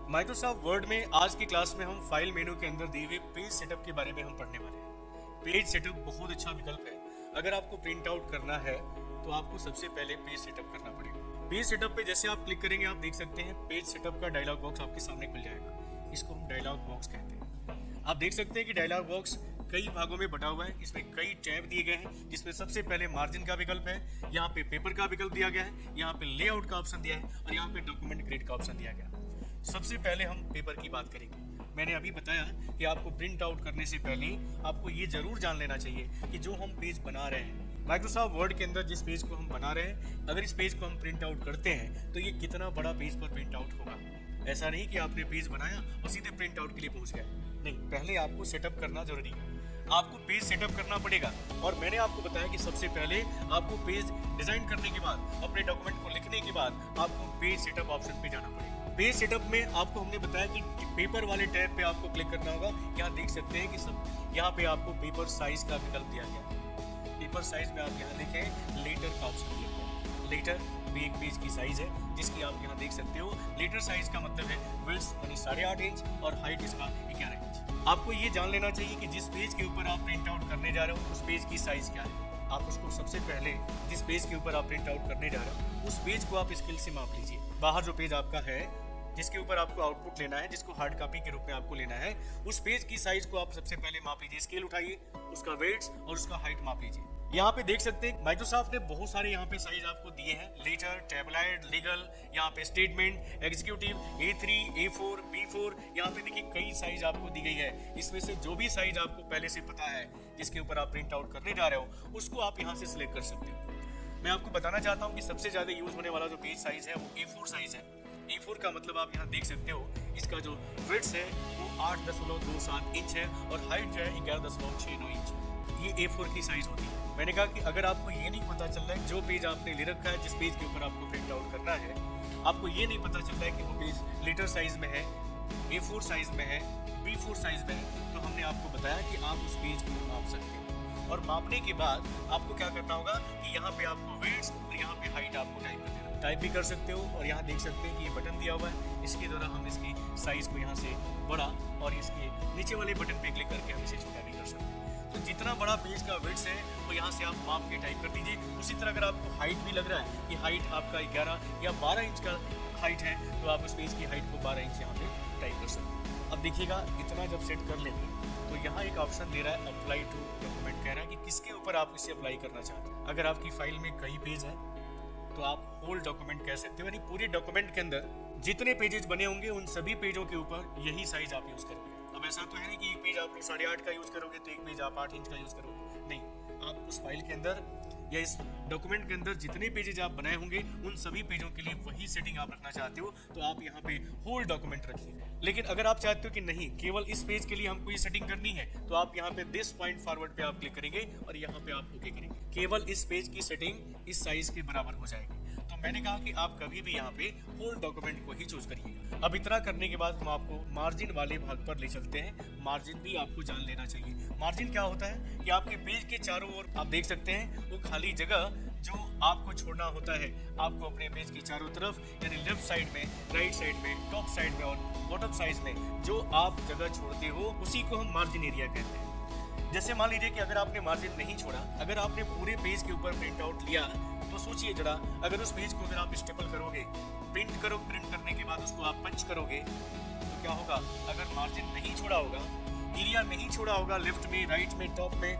Microsoft word में आज की क्लास में हम फाइल मेनू के अंदर दिए हुए पेज सेटअप के बारे में हम पढ़ने वाले हैं। पेज सेटअप बहुत अच्छा विकल्प है। अगर आपको प्रिंट आउट करना है तो आपको सबसे पहले पेज सेटअप करना पड़ेगा। पेज सेटअप पे जैसे आप क्लिक करेंगे आप देख सकते हैं पेज सेटअप का डायलॉग बॉक्स आपके सामने खुल जाएगा। इसको हम डायलॉग बॉक्स कहते हैं। आप देख सकते हैं कि डायलॉग बॉक्स कई भागों में बटा हुआ है। इसमें कई टैब दिए गए हैं जिसमें सबसे पहले मार्जिन का विकल्प है, यहाँ पे पेपर का विकल्प दिया गया है, यहाँ पे लेआउट का ऑप्शन दिया है और यहाँ पे डॉक्यूमेंट ग्रेड का ऑप्शन दिया गया है। सबसे पहले हम पेपर की बात करेंगे। मैंने अभी बताया कि आपको प्रिंट आउट करने से पहले आपको ये जरूर जान लेना चाहिए कि जो हम पेज बना रहे हैं माइक्रोसॉफ्ट वर्ड के अंदर, जिस पेज को हम बना रहे हैं, अगर इस पेज को हम प्रिंट आउट करते हैं तो ये कितना बड़ा पेज पर प्रिंट आउट होगा। ऐसा नहीं कि आपने पेज बनाया और सीधे प्रिंट आउट के लिए पहुंच गए। नहीं, पहले आपको सेटअप करना जरूरी है। आपको पेज सेटअप करना पड़ेगा और मैंने आपको बताया कि सबसे पहले आपको पेज डिजाइन करने के बाद, अपने डॉक्यूमेंट को लिखने के बाद आपको पेज सेटअप ऑप्शन पे जाना पड़ेगा। पेज सेटअप में आपको हमने बताया कि पेपर वाले टैब पे आपको क्लिक करना होगा। यहाँ देख सकते हैं कि सब यहाँ पे आपको पेपर साइज का विकल्प दिया गया है। पेपर साइज में आप यहाँ देखें लेटर का ऑप्शन दिया गया है। लेटर भी एक पेज की साइज है जिसकी आप यहाँ देख सकते हो। लेटर साइज का मतलब है विड्थ यानी 8.5 इंच और हाइट इसका 11 इंच। आपको ये जान लेना चाहिए कि जिस पेज के ऊपर आप प्रिंट आउट करने जा रहे हो उस पेज की साइज क्या है। आप उसको सबसे पहले जिस पेज के ऊपर आप प्रिंट आउट करने जा रहे हो उस पेज को आप स्केल से माप लीजिए। बाहर जो पेज आपका है जिसके ऊपर आपको आउटपुट लेना है, जिसको हार्ड कॉपी के रूप में आपको लेना है, उस पेज की साइज को आप सबसे पहले माप लीजिए। स्केल उठाइए, उसका वेट्स और उसका हाइट माप लीजिए। यहाँ पे देख सकते हैं माइक्रोसॉफ्ट ने बहुत सारे यहाँ पे साइज आपको दिए हैं। लेटर, टैबलाइड, लीगल, यहाँ पे statement, executive, A3, A4, B4, यहाँ पे देखिए कई साइज आपको दी गई है। इसमें से जो भी साइज आपको पहले से पता है जिसके ऊपर आप प्रिंट आउट करने जा रहे हो उसको आप यहाँ से सिलेक्ट कर सकते हो। मैं आपको बताना चाहता हूँ कि सबसे ज्यादा यूज होने वाला जो पेज साइज है वो A4 साइज है। A4 का मतलब आप यहाँ देख सकते हो इसका जो विड्थ है वो 8.27 इंच है और हाइट जो है 11.69 इंच। ये A4 की साइज होती है। मैंने कहा कि अगर आपको ये नहीं पता चल रहा है जो पेज आपने ले रखा है, जिस पेज के ऊपर आपको प्रिंट आउट करना है, आपको ये नहीं पता चल रहा है कि वो पेज लेटर साइज में है, A4 साइज में है, B4 साइज में है, तो हमने आपको बताया कि आप उस पेज को माप सकते हैं। और मापने के बाद आपको क्या करना होगा कि यहाँ पे आपको विड्थ और यहाँ पे हाइट आपको टाइप कर देना। टाइप भी कर सकते हो और यहाँ देख सकते हैं कि ये बटन दिया हुआ है, इसके द्वारा हम इसकी साइज को यहाँ से बड़ा और इसके नीचे वाले बटन पे क्लिक करके हम इसे छोटा भी कर सकते हैं। तो जितना बड़ा पेज का विड्थ है वो यहाँ से आप माप के टाइप कर दीजिए। उसी तरह अगर आपको हाइट भी लग रहा है कि हाइट आपका 11 या 12 इंच का हाइट है तो आप उस पेज की हाइट को 12 इंच यहाँ पे टाइप कर सकते हैं। अब देखिएगा इतना जब सेट कर लेंगे तो यहाँ एक ऑप्शन दे रहा है अप्लाई टू डॉक्यूमेंट, कह रहा है कि किसके ऊपर आप इसे अप्लाई करना चाहते हैं। अगर आपकी फाइल में कई पेज हैं तो आप होल डॉक्यूमेंट कह सकते हो, यानी पूरे डॉक्यूमेंट के अंदर जितने पेजेस बने होंगे उन सभी पेजों के ऊपर यही साइज आप यूज करोगे। अब ऐसा तो है नहीं कि एक पेज आप 8.5 का यूज करोगे तो एक पेज आप 8 इंच का यूज करोगे। नहीं, आप उस फाइल के अंदर या इस डॉक्यूमेंट के अंदर जितने पेजेस आप बनाए होंगे उन सभी पेजों के लिए वही सेटिंग आप रखना चाहते हो तो आप यहाँ पे होल डॉक्यूमेंट रखिए। लेकिन अगर आप चाहते हो कि नहीं, केवल इस पेज के लिए हमको ये सेटिंग करनी है तो आप यहाँ पे दिस पॉइंट फॉरवर्ड पे आप क्लिक करेंगे और यहाँ पे आप ओके करेंगे। केवल इस पेज की सेटिंग इस साइज के बराबर हो जाएगी। तो मैंने कहा कि आप कभी भी यहाँ पे होल डॉक्यूमेंट को ही चूज करिएगा। अब इतना करने के बाद हम आपको मार्जिन वाले भाग पर ले चलते हैं। मार्जिन भी आपको जान लेना चाहिए। मार्जिन क्या होता है कि आपके पेज के चारों ओर आप देख सकते हैं वो खाली जगह जो आपको छोड़ना होता है। आपको अपने पेज की चारों तरफ यानी लेफ्ट साइड में, राइट साइड में, टॉप साइड में और बॉटम साइड में जो आप जगह छोड़ते हो उसी को हम मार्जिन एरिया कहते हैं। जैसे मान लीजिए कि अगर आपने मार्जिन नहीं छोड़ा, अगर आपने पूरे पेज के ऊपर प्रिंट आउट लिया तो सोचिए जरा, अगर उस पेज को अगर आप स्टेपल करोगे, प्रिंट करने के बाद उसको आप पंच करोगे तो क्या होगा। अगर मार्जिन नहीं छोड़ा होगा, एरिया नहीं छोड़ा होगा लेफ्ट में, राइट में, टॉप में,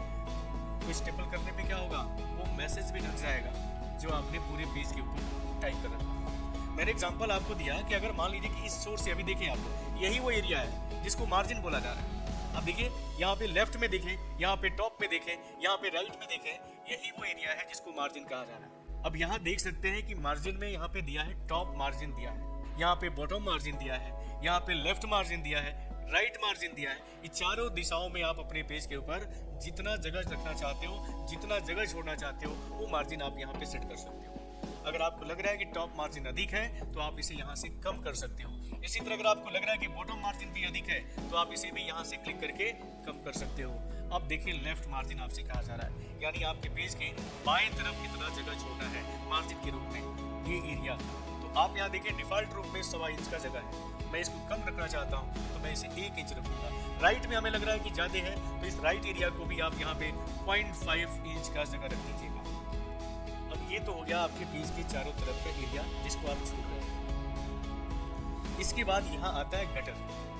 तो स्टेपल करने पे क्या होगा, वो मैसेज भी ढक जाएगा जो आपने पूरे पेज के ऊपर टाइप कर रखा। मैंने एग्जांपल आपको दिया कि अगर मान लीजिए कि इस सोर्स से अभी देखें आप, यही वो एरिया है जिसको मार्जिन बोला जा रहा है। अब देखिए यहाँ पे लेफ्ट में देखें, यहाँ पे टॉप में देखें, यहाँ पे राइट में देखें, यही वो एरिया है जिसको मार्जिन कहा जा रहा है। अब यहाँ देख सकते हैं कि मार्जिन में यहाँ पे दिया है टॉप मार्जिन दिया है, यहाँ पे बॉटम मार्जिन दिया है, यहाँ पे लेफ्ट मार्जिन दिया है, राइट मार्जिन दिया है। ये चारों दिशाओं में आप अपने पेज के ऊपर जितना जगह रखना चाहते हो, जितना जगह छोड़ना चाहते हो वो मार्जिन आप यहाँ पे सेट कर सकते हो। अगर आपको लग रहा है कि टॉप मार्जिन अधिक है तो आप इसे यहाँ से कम कर सकते हो। इसी तरह अगर आपको लग रहा है कि बॉटम मार्जिन भी अधिक है तो आप इसे भी यहाँ से क्लिक करके कम कर सकते हो। अब देखिए लेफ्ट मार्जिन आपसे कहा जा रहा है, यानी आपके पेज के बाएं तरफ कितना जगह छोड़ना है मार्जिन के रूप में, ये एरिया। तो आप यहाँ देखिए डिफॉल्ट रूप में 1.25 इंच का जगह है, मैं इसको कम रखना चाहता हूँ तो मैं इसे 1 इंच रखूंगा। राइट में हमें लग रहा है कि ज़्यादा है, तो इस राइट एरिया को भी आप यहाँ पे 0.5 इंच का जगह रख दीजिएगा। अब ये तो हो गया आपके पेज के चारों तरफ का एरिया जिसको आप छोड़ रहे हैं। इसके बाद यहाँ आता है गटर,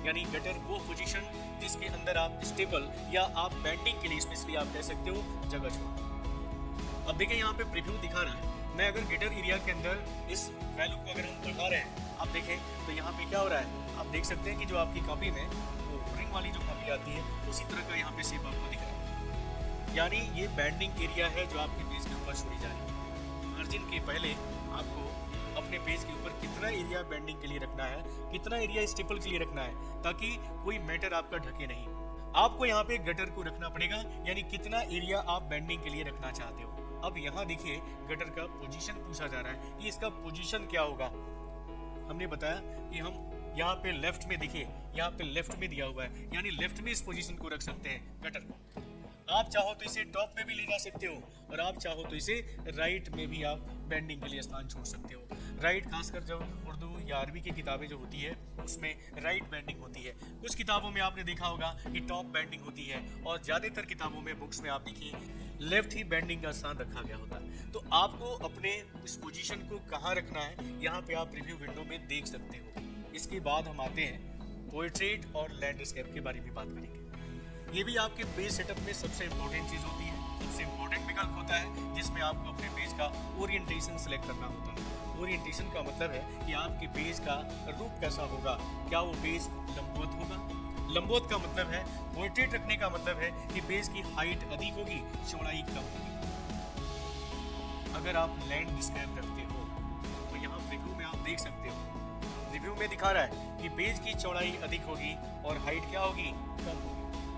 यानी गटर वो पोजीशन जिसके अंदर आप स्टेबल या आप बैंडिंग के लिए स्पेशली आप कह सकते हो जगह छोड़। अब देखिए यहाँ पे प्रीव्यू दिखा रहा है, मैं अगर गटर एरिया के अंदर इस वैल्यू को अगर हम बढ़ा रहे हैं, आप देखें तो यहाँ पे क्या हो रहा है, आप देख सकते हैं कि जो आपकी कॉपी में वो रिंग वाली जो कॉपी आती है उसी तरह का यहाँ पे शेप आपको दिख रहा है, यानी ये बैंडिंग एरिया है जो आपके पेज के ऊपर छोड़ी जा रही है। मार्जिन के पहले आपको अपने पेज के ऊपर कितना एरिया बैंडिंग के लिए रखना है, कितना एरिया स्टेपल के लिए रखना है, ताकि कोई मैटर आपका ढके नहीं। आपको यहाँ पे गटर को रखना पड़ेगा, यानी कितना एरिया आप बैंडिंग के लिए रखना चाहते हो। अब यहाँ देखिए गटर का पोजीशन पूछा जा रहा है कि इसका पोजीशन क्या होगा। हमने बताया कि हम यहाँ पे लेफ्ट में, देखिए यहाँ पे लेफ्ट में दिया हुआ है, यानी लेफ्ट में इस पोजीशन को रख सकते हैं गटर को। आप चाहो तो इसे टॉप में भी ले जा सकते हो और आप चाहो तो इसे राइट में भी आप बैंडिंग के लिए स्थान छोड़ सकते हो। राइट खासकर जब उर्दू या अरबी की किताबें जो होती है उसमें राइट बैंडिंग होती है। कुछ किताबों में आपने देखा होगा कि टॉप बैंडिंग होती है और ज़्यादातर किताबों में, बुक्स में आप देखिए लेफ्ट ही बैंडिंग का स्थान रखा गया होता है। तो आपको अपने इस पोजीशन को कहाँ रखना है यहाँ पे आप रिव्यू विंडो में देख सकते हो। इसके बाद हम आते हैं पोर्ट्रेट और लैंडस्केप के बारे में बात करेंगे। ये भी आपके पेज सेटअप में सबसे इम्पोर्टेंट चीज़ होती है, सबसे इम्पोर्टेंट विकल्प होता है जिसमें आपको अपने पेज का ओरिएंटेशन सेलेक्ट करना होता है। ओरिएंटेशन का मतलब है कि आपके पेज का रूप कैसा होगा, क्या वो पेज लंबवत होगा। लंबवत का मतलब है, पोर्ट्रेट रखने का मतलब है कि पेज की हाइट अधिक होगी, चौड़ाई कम होगी। अगर आप लैंडस्केप रखते हो तो यहाँ रिव्यू में आप देख सकते हो, रिव्यू में दिखा रहा है कि पेज की चौड़ाई अधिक होगी और हाइट क्या होगी, कम होगी।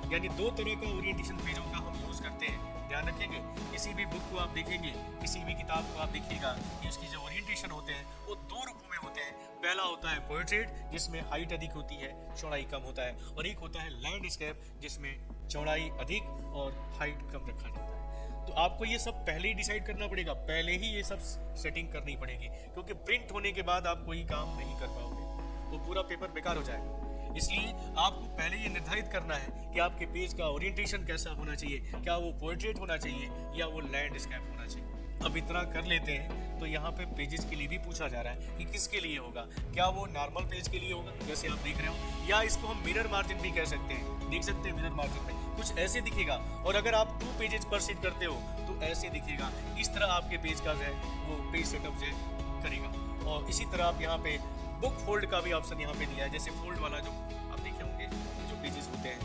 यानी दो तरह का ओरिएंटेशन पेजों का हम यूज करते हैं। ध्यान रखेंगे, किसी भी बुक को आप देखेंगे, किसी भी किताब को आप देखिएगा कि उसकी जो ओरिएंटेशन होते हैं वो दो रूपों में होते हैं। पहला होता है पोर्ट्रेट जिसमें हाइट अधिक होती है, चौड़ाई कम होता है, और एक होता है लैंडस्केप जिसमें चौड़ाई अधिक और हाइट कम रखा जाता है। तो आपको ये सब पहले ही डिसाइड करना पड़ेगा, पहले ही ये सब सेटिंग करनी पड़ेगी, क्योंकि प्रिंट होने के बाद आप कोई काम नहीं कर पाओगे, तो पूरा पेपर बेकार हो जाएगा। इसलिए आपको पहले ये निर्धारित करना है कि आपके पेज का ओरिएंटेशन कैसा होना चाहिए, क्या वो पोर्ट्रेट होना चाहिए या वो लैंडस्केप होना चाहिए। अब इतना कर लेते हैं तो यहाँ पे पेजेस के लिए भी पूछा जा रहा है कि किसके लिए होगा, क्या वो नॉर्मल पेज के लिए होगा जैसे आप देख रहे हो, या इसको हम मिरर मार्जिन भी कह सकते हैं। देख सकते हैं मिरर मार्जिन में कुछ ऐसे दिखेगा, और अगर आप 2 पेजेस पर सेट करते हो तो ऐसे दिखेगा। इस तरह आपके पेज का जो है वो पेज सेटअप जो करेगा। और इसी तरह आप यहाँ पे बुक फोल्ड का भी ऑप्शन यहाँ पे दिया है, जैसे फोल्ड वाला जो आप देखे होंगे जो पेजेस होते हैं,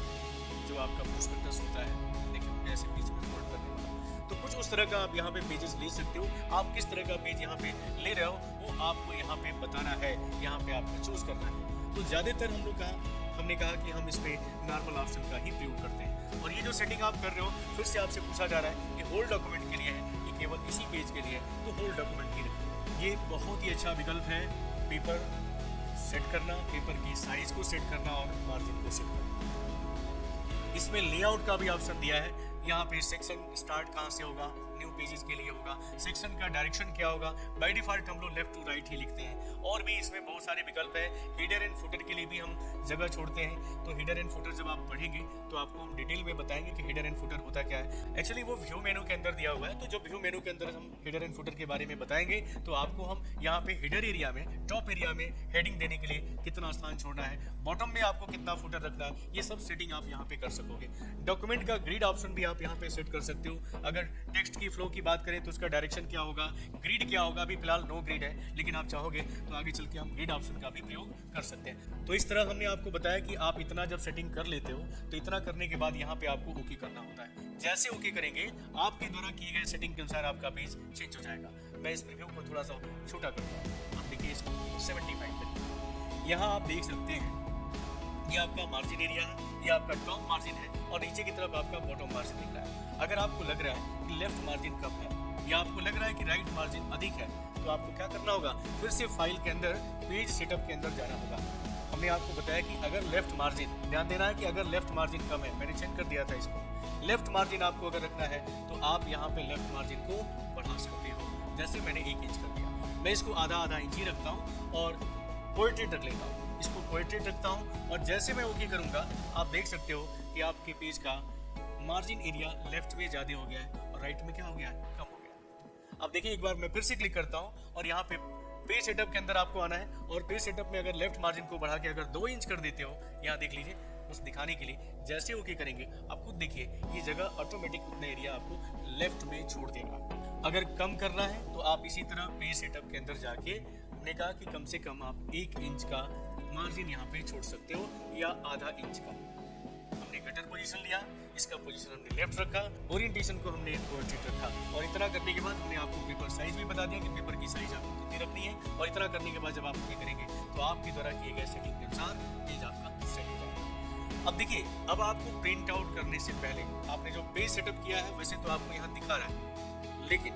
जो आपका प्रोस्पेक्टस होता है, देखे होंगे ऐसे पेज में फोल्ड करने वाला, तो कुछ उस तरह का आप यहाँ पे पेजेस ले सकते हो। आप किस तरह का पेज यहाँ पे ले रहे हो वो आपको यहाँ पे बताना है, यहाँ पे आपको चूज करना है। तो ज़्यादातर हमने कहा कि हम इसमें नॉर्मल ऑप्शन का ही प्रयोग करते हैं। और ये जो सेटिंग आप कर रहे हो, फिर से आपसे पूछा जा रहा है कि होल डॉक्यूमेंट के लिए है कि केवल इसी पेज के लिए, तो होल डॉक्यूमेंट ही रखें। ये बहुत ही अच्छा विकल्प है पेपर सेट करना, पेपर की साइज को सेट करना और मार्जिन को सेट करना। इसमें लेआउट का भी ऑप्शन दिया है, यहाँ पे सेक्शन स्टार्ट कहाँ से होगा, न्यू पेजेस के लिए होगा, सेक्शन का डायरेक्शन क्या होगा। बाय डिफॉल्ट हम लोग लेफ्ट टू राइट ही लिखते हैं, और भी इसमें बहुत सारे विकल्प है। हेडर एंड फुटर के लिए भी हम जगह छोड़ते हैं, तो हेडर एंड फुटर जब आप पढ़ेंगे तो आपको हम डिटेल में बताएंगे कि हेडर एंड फुटर होता क्या है। एक्चुअली वो व्यू मेनू के अंदर दिया हुआ है, तो जो व्यू मेनू के अंदर हम हेडर एंड फुटर के बारे में बताएंगे, तो आपको हम यहाँ पे हेडर एरिया में, टॉप एरिया में हेडिंग देने के लिए कितना स्थान छोड़ना है, बॉटम में आपको कितना फुटर रखना है, ये सब सेटिंग आप यहाँ पे कर सकोगे। डॉक्यूमेंट का ग्रिड ऑप्शन भी आप यहाँ पे सेट कर सकते हो। अगर टेक्स्ट की फ्लो की बात करें तो उसका डायरेक्शन क्या होगा, ग्रिड क्या होगा। अभी फिलहाल नो ग्रिड है, लेकिन आप चाहोगे तो आगे चल के हम ग्रिड ऑप्शन का भी प्रयोग कर सकते हैं। तो इस तरह हमने आपको बताया कि आप इतना जब सेटिंग कर लेते हो तो इतना करने के बाद यहाँ पे आपको ओके करना होता है। जैसे ओके करेंगे, आपके द्वारा किए गए सेटिंग के अनुसार आपका पेज चेंज हो जाएगा। मैं इस प्रीव्यू को थोड़ा सा छोटा करूँगा, आप देखिए इसको 75 करिए। यहाँ आप देख सकते हैं ये आपका मार्जिन एरिया है, ये आपका टॉप मार्जिन है, और नीचे की तरफ आपका बॉटम मार्जिन दिख रहा है। अगर आपको लग रहा है कि लेफ्ट मार्जिन कम है या आपको लग रहा है कि राइट मार्जिन अधिक है, तो आपको क्या करना होगा, फिर से फाइल के अंदर पेज सेटअप के अंदर जाना होगा। हमने आपको बताया कि अगर लेफ्ट मार्जिन, ध्यान देना है कि अगर लेफ्ट मार्जिन कम है, मैंने चेक कर दिया था इसको, लेफ्ट मार्जिन आपको अगर रखना है तो आप यहाँ पे लेफ्ट मार्जिन को बढ़ा सकते हो। जैसे मैंने 1 इंच कर दिया, मैं इसको आधा आधा इंच ही रखता हूँ और पोर्ट्रेट रख लेता हूँ। इसको पोर्ट्रेट रखता हूँ और जैसे मैं ओके करूँगा आप देख सकते हो कि आपके पेज का मार्जिन एरिया लेफ्ट में ज़्यादा हो गया है और राइट में क्या हो गया है, कम हो गया। अब देखिए एक बार मैं फिर से क्लिक करता हूँ और यहाँ पे पेज सेटअप के अंदर आपको आना है और पेज सेटअप में अगर लेफ्ट मार्जिन को बढ़ा के अगर 2 इंच कर देते हो, यहाँ देख लीजिए, बस दिखाने के लिए, जैसे ओके करेंगे आप खुद देखिए ये जगह ऑटोमेटिक उतना एरिया आपको लेफ्ट में छोड़ देगा। अगर कम करना है तो आप इसी तरह पेज सेटअप के अंदर जाके, हमने कहा कि कम से कम आप 1 इंच का मार्जिन यहाँ पे छोड़ सकते हो या आधा इंच का। हमने गटर पोजीशन लिया, इसका पोजीशन हमने लेफ्ट रखा, ओरिएंटेशन को हमने पोर्ट्रेट रखा और इतना करने के बाद हमने आपको पेपर साइज भी बता दिया कि पेपर की साइज आपको कितनी रखनी है। और इतना करने के बाद जब आप ये करेंगे तो आपके द्वारा किए गए सेटिंग के अनुसार पेज आपका सेट हो जाएगा। अब देखिए, अब आपको प्रिंट आउट करने से पहले आपने जो पेज सेटअप किया है वैसे तो आपको यहाँ दिखा रहा है, लेकिन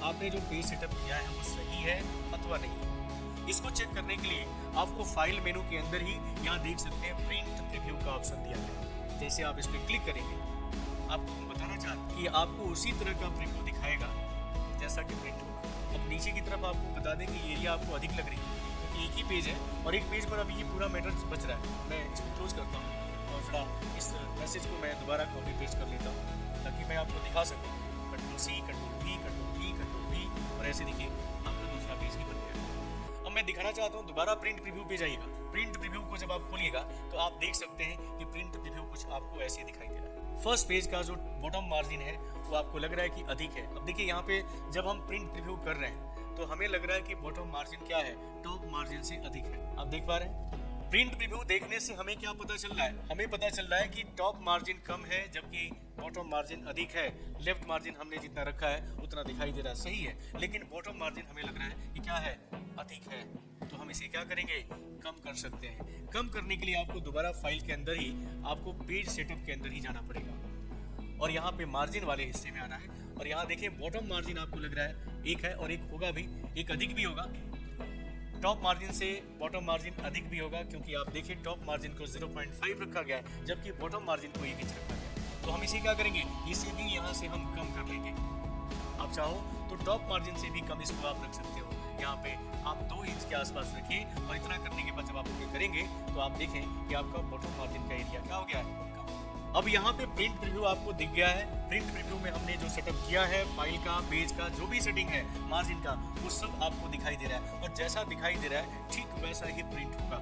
आपने जो पेज सेटअप किया है वो सही है अथवा नहीं है, इसको चेक करने के लिए आपको फाइल मेनू के अंदर ही यहाँ देख सकते हैं प्रिंट प्रीव्यू का ऑप्शन दिया है। जैसे आप इस पर क्लिक करेंगे, आपको हम बताना चाहते हैं कि आपको उसी तरह का प्रीव्यू दिखाएगा जैसा कि प्रिंट होगा। अब नीचे की तरफ आपको बता दें कि एरिया आपको अधिक लग रही है क्योंकि एक ही पेज है और एक पेज पर अभी ये पूरा मैटर बच रहा है। मैं इसको क्लोज करता हूँ और थोड़ा इस मैसेज को मैं दोबारा कॉपी पेस्ट कर लेता हूँ ताकि मैं आपको दिखा सकूँ। Ctrl+C, Ctrl+V, Ctrl+V, Ctrl+V और ऐसे देखिए आपका दूसरा पेज ही बन गया। अब मैं दिखाना चाहता हूँ, दोबारा प्रिंट प्रीव्यू पे जाइएगा। प्रिंट प्रीव्यू को जब आप खोलिएगा तो आप देख सकते हैं कि प्रिंट प्रीव्यू कुछ आपको ऐसे दिखाई दे रहा है। फर्स्ट पेज का जो बॉटम मार्जिन है वो आपको लग रहा है कि अधिक है। अब देखिए यहाँ पे जब हम प्रिंट प्रीव्यू कर रहे हैं तो हमें लग रहा है कि बॉटम मार्जिन क्या है, टॉप मार्जिन से अधिक है। आप देख पा रहे हैं प्रिंट प्रीव्यू देखने से हमें क्या पता चल रहा है, हमें पता चल रहा है कि टॉप मार्जिन कम है जबकि बॉटम मार्जिन अधिक है। लेफ्ट मार्जिन हमने जितना रखा है उतना दिखाई दे रहा है, सही है, लेकिन बॉटम मार्जिन हमें लग रहा है कि क्या है, अधिक है। तो हम इसे क्या करेंगे, कम कर सकते हैं। कम करने के लिए आपको दोबारा फाइल के अंदर ही आपको पेज सेटअप के अंदर ही जाना पड़ेगा और यहाँ पे मार्जिन वाले हिस्से में आना है और यहाँ देखिए बॉटम मार्जिन आपको लग रहा है एक है और एक होगा भी, एक अधिक भी होगा। टॉप मार्जिन से बॉटम मार्जिन अधिक भी होगा क्योंकि आप देखिए टॉप मार्जिन को 0.5 रखा गया है जबकि बॉटम मार्जिन को 1 इंच रखा गया है। तो हम इसे क्या करेंगे, इसे भी यहाँ से हम कम कर लेंगे। आप चाहो तो टॉप मार्जिन से भी कम इसको आप रख सकते हो। यहाँ पे आप 2 इंच के आसपास रखिए और इतना करने के बाद जब आप ओके करेंगे तो आप देखें कि आपका बॉटम मार्जिन का एरिया क्या हो गया है, कम। अब यहाँ पे प्रिंट प्रीव्यू आपको दिख गया है। प्रिंट प्रीव्यू में हमने जो सेटअप किया है फाइल का, पेज का, जो भी सेटिंग है मार्जिन का, वो सब आपको दिखाई दे रहा है और जैसा दिखाई दे रहा है ठीक वैसा ही प्रिंट होगा।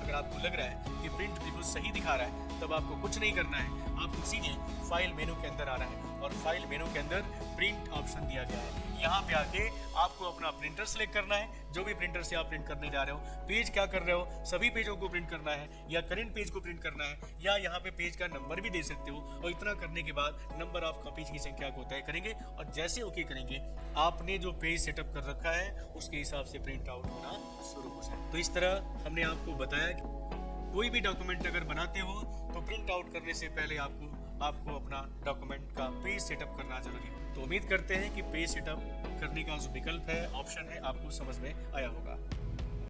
अगर आपको लग रहा है कि प्रिंट प्रीव्यू सही दिखा रहा है तब आपको कुछ नहीं करना है, आपको सीधे फाइल मेनू के अंदर आना है और फाइल मेनू के अंदर प्रिंट ऑप्शन दिया गया है। यहाँ पे आके आपको अपना प्रिंटर सेलेक्ट करना है, जो भी प्रिंटर से आप प्रिंट करने जा रहे हो। पेज क्या कर रहे हो, सभी पेजों को प्रिंट करना है या करेंट पेज को प्रिंट करना है या यहाँ पे पेज का नंबर भी दे सकते हो। और इतना करने के बाद नंबर ऑफ कॉपीज की संख्या को तय करेंगे और जैसे ओके करेंगे आपने जो पेज सेटअप कर रखा है उसके हिसाब से प्रिंट आउट होना शुरू हो जाए। तो इस तरह हमने आपको बताया कि कोई भी डॉक्यूमेंट अगर बनाते हो तो प्रिंट आउट करने से पहले आपको अपना डॉक्यूमेंट का पेज सेटअप करना जरूरी है। तो उम्मीद करते हैं कि पेज सेटअप करने का जो विकल्प है, ऑप्शन है, आपको समझ में आया होगा।